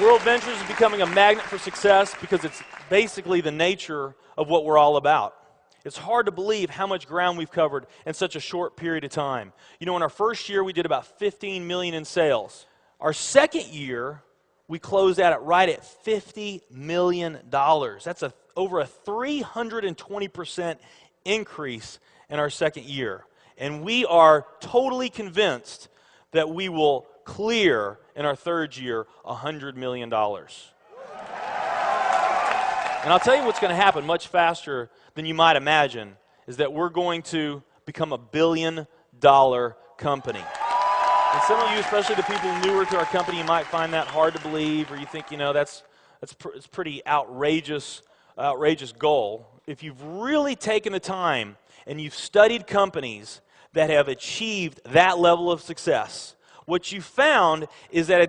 World Ventures is becoming a magnet for success because it's basically the nature of what we're all about. It's hard to believe how much ground we've covered in such a short period of time. You know, in our first year, we did about 15 million in sales. Our second year, we closed out at right at $50 million. That's over a 320% increase in our second year. And we are totally convinced that we will clear in our third year $100 million. And I'll tell you what's going to happen much faster than you might imagine is that we're going to become $1 billion company. And some of you, especially the people newer to our company, you might find that hard to believe, or you think, you know, it's pretty outrageous goal. If you've really taken the time and you've studied companies that have achieved that level of success, what you found is that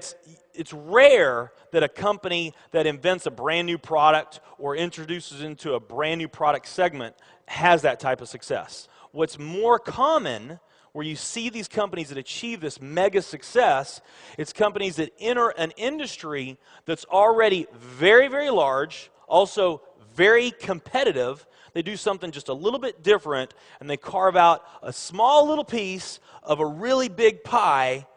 it's rare that a company that invents a brand new product or introduces into a brand new product segment has that type of success. What's more common, where you see these companies that achieve this mega success, it's companies that enter an industry that's already very, very large, also very competitive. They do something just a little bit different, and they carve out a small little piece of a really big pie.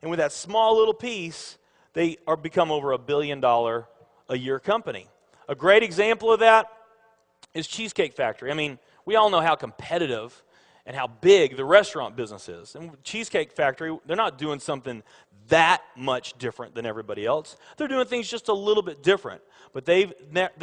And with that small little piece, they become over $1 billion a year company. A great example of that is Cheesecake Factory. I mean, we all know how competitive and how big the restaurant business is. And Cheesecake Factory, they're not doing something that much different than everybody else. They're doing things just a little bit different. But they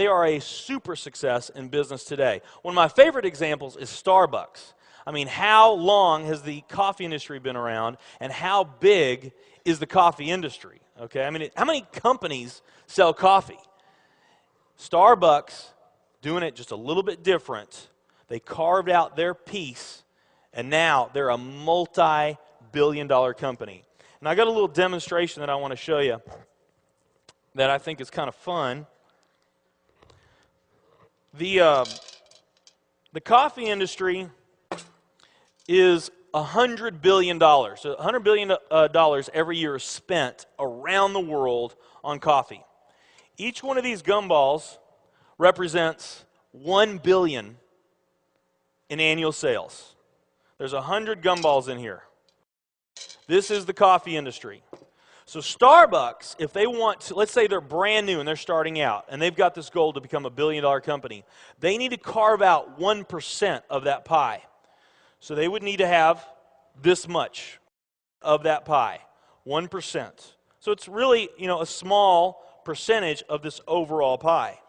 are a super success in business today. One of my favorite examples is Starbucks. I mean, how long has the coffee industry been around, and how big is the coffee industry? Okay, I mean, how many companies sell coffee? Starbucks, doing it just a little bit different, they carved out their piece, and now they're a multi-billion-dollar company. And I got a little demonstration that I want to show you that I think is kind of fun. The coffee industry is $100 billion. So $100 billion every year is spent around the world on coffee. Each one of these gumballs represents $1 billion in annual sales. There's 100 gumballs in here. This is the coffee industry. So Starbucks, if they want to, let's say they're brand new and they're starting out, and they've got this goal to become $1 billion company, they need to carve out 1% of that pie. So they would need to have this much of that pie, 1%. So it's really, you know, a small percentage of this overall pie.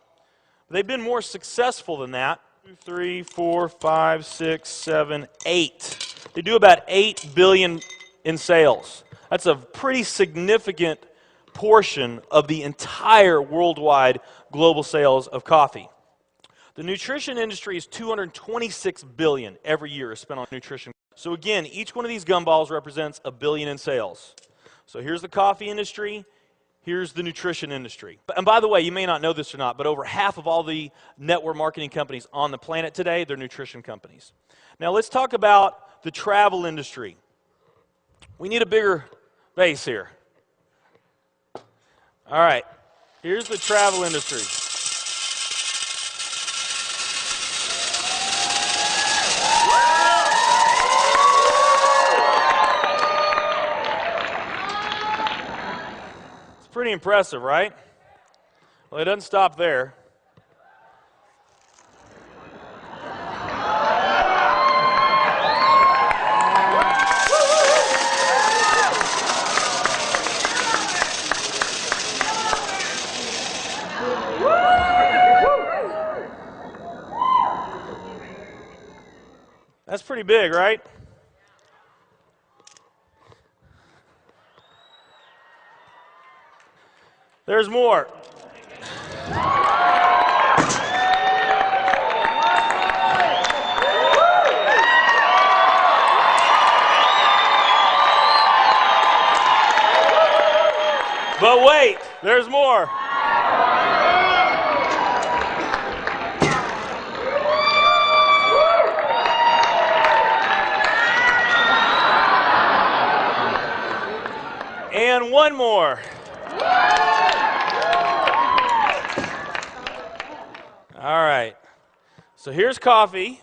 They've been more successful than that. 2, 3, 4, 5, 6, 7, 8. They do about $8 billion in sales. That's a pretty significant portion of the entire worldwide global sales of coffee. The nutrition industry is $226 billion every year is spent on nutrition. So again, each one of these gumballs represents $1 billion in sales. So here's the coffee industry, here's the nutrition industry. And by the way, you may not know this or not, but over half of all the network marketing companies on the planet today, they're nutrition companies. Now let's talk about the travel industry. We need a bigger base here. All right, here's the travel industry. Pretty impressive, right? Well, it doesn't stop there. That's pretty big, right? There's more. But wait, there's more. And one more. All right. So here's coffee.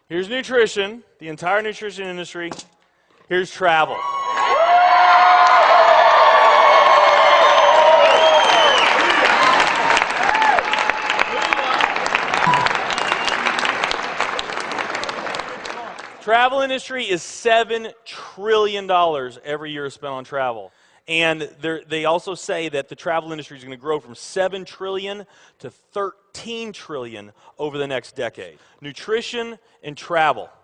Here's nutrition, the entire nutrition industry. Here's travel. Travel industry is $7 trillion every year spent on travel. And they also say that the travel industry is going to grow from $7 trillion to $13 trillion over the next decade. Nutrition and travel.